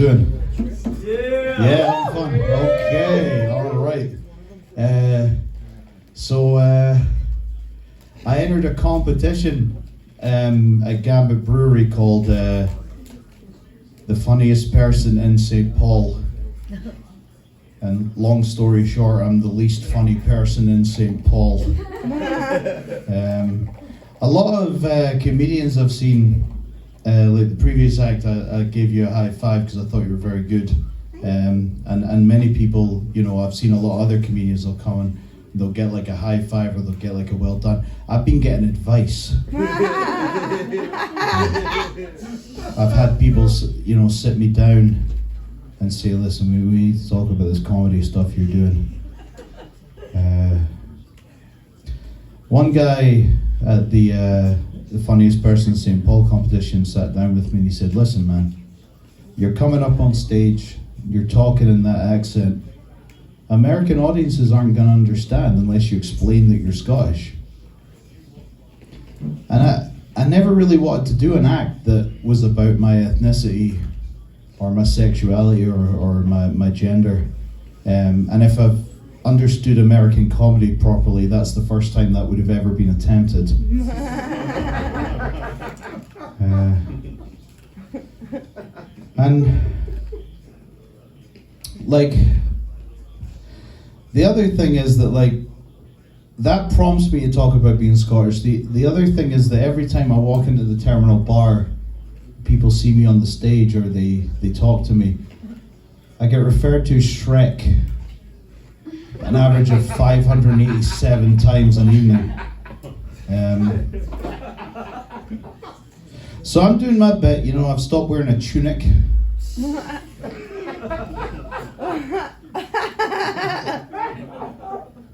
doing? Yeah, I'm fine. Okay, all right. So I entered a competition at Gambit Brewery called The Funniest Person in St. Paul. And long story short, I'm the least funny person in St. Paul. A lot of comedians I've seen, like the previous act, I gave you a high five because I thought you were very good. And many people, you know, I've seen a lot of other comedians, they'll come and they'll get like a high five or they'll get like a well done. I've been getting advice. I've had people, you know, sit me down and say, listen, we need to talk about this comedy stuff you're doing. One guy at the Funniest Person in St. Paul competition sat down with me and he said, listen man, you're coming up on stage, you're talking in that accent. American audiences aren't going to understand unless you explain that you're Scottish. And I never really wanted to do an act that was about my ethnicity or my sexuality or my gender. And if I've understood American comedy properly, that's the first time that would have ever been attempted. And like, the other thing is that like, that prompts me to talk about being Scottish. The other thing is that every time I walk into the Terminal Bar, people see me on the stage or they talk to me, I get referred to as Shrek an average of 587 times an evening. So I'm doing my bit, you know, I've stopped wearing a tunic.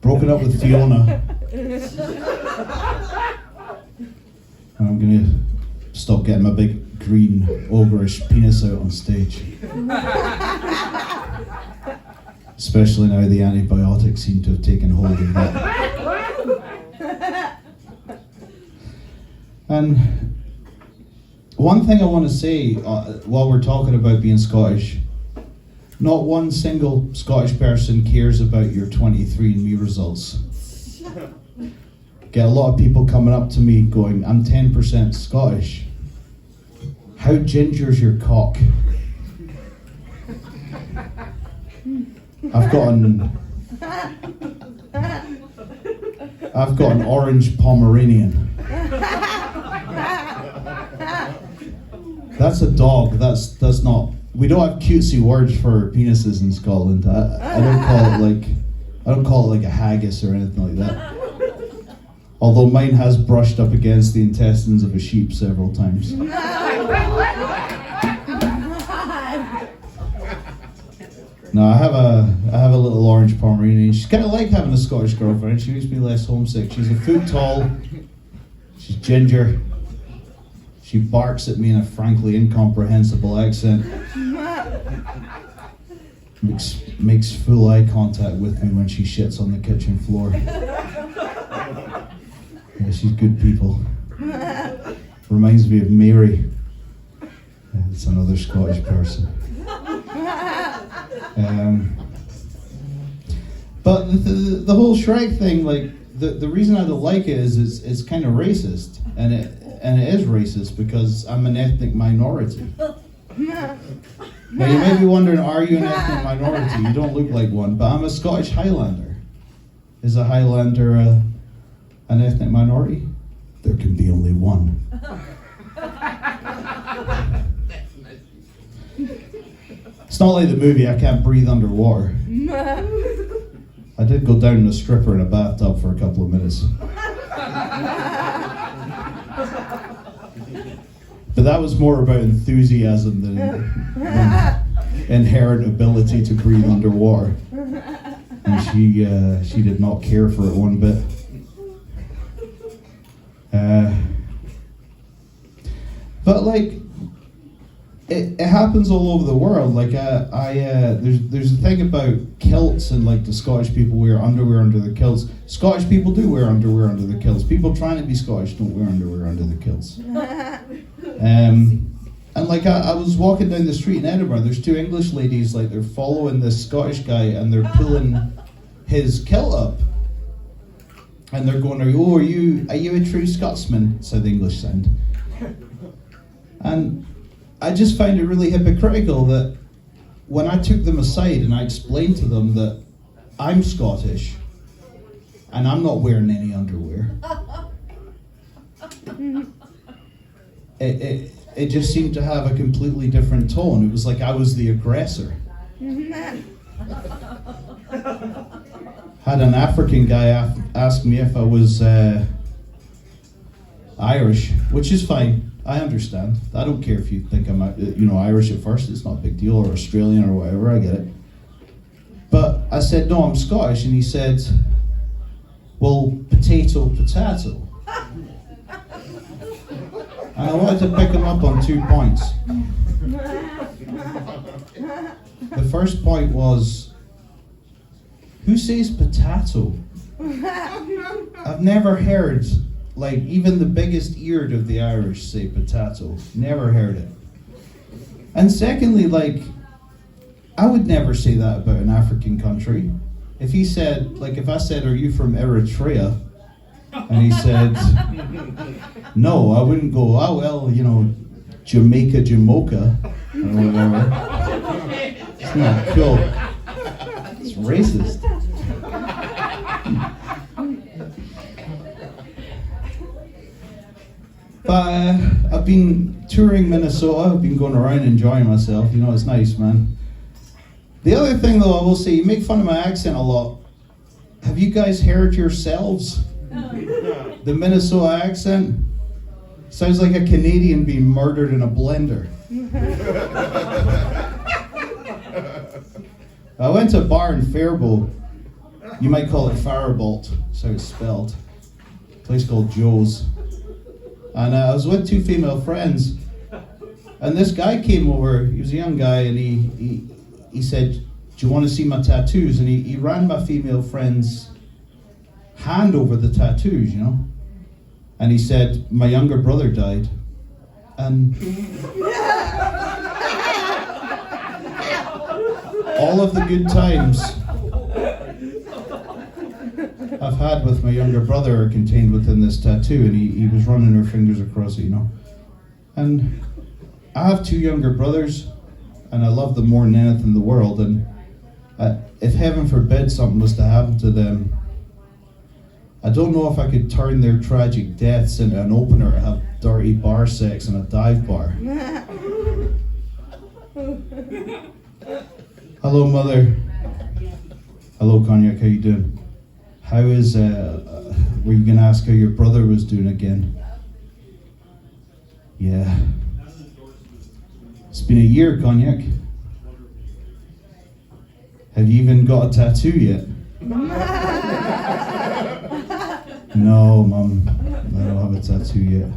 Broken up with Fiona. And I'm gonna stop getting my big green ogreish penis out on stage. Especially now the antibiotics seem to have taken hold of that. And one thing I want to say while we're talking about being Scottish, not one single Scottish person cares about your 23andMe results. Get a lot of people coming up to me going, I'm 10% Scottish. How ginger's your cock? I've got an orange Pomeranian. That's a dog. That's not. We don't have cutesy words for penises in Scotland. I don't call it like a haggis or anything like that. Although mine has brushed up against the intestines of a sheep several times. No, I have a little orange Pomeranian. She's kind of like having a Scottish girlfriend. She makes me less homesick. She's a foot tall. She's ginger. She barks at me in a frankly incomprehensible accent. Makes full eye contact with me when she shits on the kitchen floor. Yeah, she's good people. Reminds me of Mary. It's another Scottish person. But the whole Shrek thing, like the reason I don't like it is it's kind of racist, and it is racist because I'm an ethnic minority. Now you may be wondering, are you an ethnic minority? You don't look like one, but I'm a Scottish Highlander. Is a Highlander an ethnic minority? There can be only one. It's not like the movie I Can't Breathe Underwater. I did go down in a stripper in a bathtub for a couple of minutes. But that was more about enthusiasm than inherent ability to breathe underwater. And she did not care for it one bit. But like, it happens all over the world. Like there's a thing about kilts, and like the Scottish people wear underwear under the kilts. Scottish people do wear underwear under the kilts. People trying to be Scottish don't wear underwear under the kilts. And like I was walking down the street in Edinburgh, there's two English ladies, like they're following this Scottish guy and they're pulling his kilt up. And they're going, oh, are you a true Scotsman? That's how the English sound. And I just find it really hypocritical that when I took them aside and I explained to them that I'm Scottish and I'm not wearing any underwear, it just seemed to have a completely different tone. It was like I was the aggressor. Had an African guy ask me if I was Irish, which is fine. I understand. I don't care if you think I'm Irish at first. It's not a big deal, or Australian or whatever. I get it. But I said, no, I'm Scottish. And he said, well, potato. And I wanted to pick him up on 2 points. The first point was, who says potato? I've never heard, like, even the biggest eared of the Irish say potato. Never heard it. And secondly, like, I would never say that about an African country. If he said, like, if I said, are you from Eritrea? And he said, no, I wouldn't go, oh, well, Jamaica, or whatever. It's not cool. It's racist. But I've been touring Minnesota. I've been going around enjoying myself. It's nice, man. The other thing, though, I will say, you make fun of my accent a lot. Have you guys heard yourselves? The Minnesota accent sounds like a Canadian being murdered in a blender. I went to a bar in Faribault. You might call it Faribault, that's how it's spelled. A place called Joe's. And I was with two female friends. And this guy came over, he was a young guy, and he said, do you want to see my tattoos? And he ran my female friend's hand over the tattoos, And he said, my younger brother died. And all of the good times I've had with my younger brother are contained within this tattoo, and he was running her fingers across it, And I have two younger brothers, and I love them more than anything in the world, and if heaven forbid something was to happen to them, I don't know if I could turn their tragic deaths into an opener to have dirty bar sex in a dive bar. Hello, Mother. Hello, Cognac, how you doing? How is, were you going to ask how your brother was doing again? Yeah. It's been a year, Cognac. Have you even got a tattoo yet? No, Mum, I don't have a tattoo yet.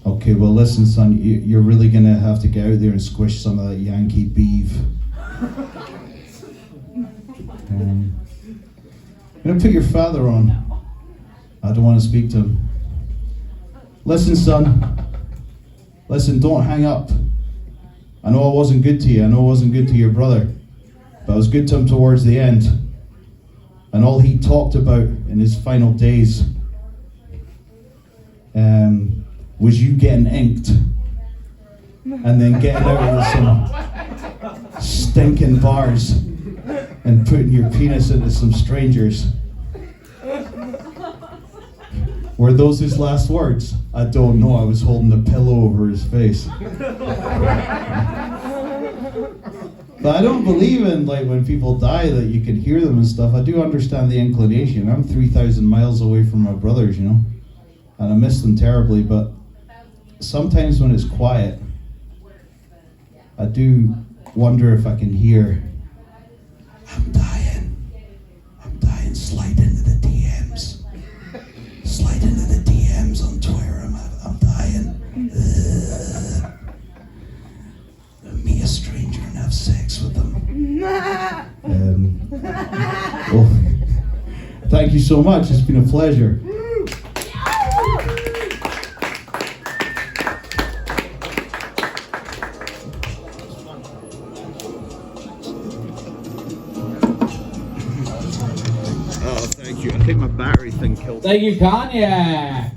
Okay, well, listen, son, you're really going to have to get out there and squish some of that Yankee beef. I'm going to put your father on. I don't want to speak to him. Listen, son. Listen, don't hang up. I know I wasn't good to you. I know I wasn't good to your brother. But I was good to him towards the end. And all he talked about in his final days was you getting inked. And then getting out of some stinking bars and putting your penis into some strangers. Were those his last words? I don't know. I was holding a pillow over his face. But I don't believe in, like, when people die that you can hear them and stuff. I do understand the inclination. I'm 3,000 miles away from my brothers, and I miss them terribly. But sometimes when it's quiet, I do wonder if I can hear, I'm dying, slide into the DMs. Slide into the DMs on Twitter, I'm dying. Meet a stranger and have sex with them. Well, thank you so much, it's been a pleasure. thank you. I think my battery thing killed me. Thank you, Kanye.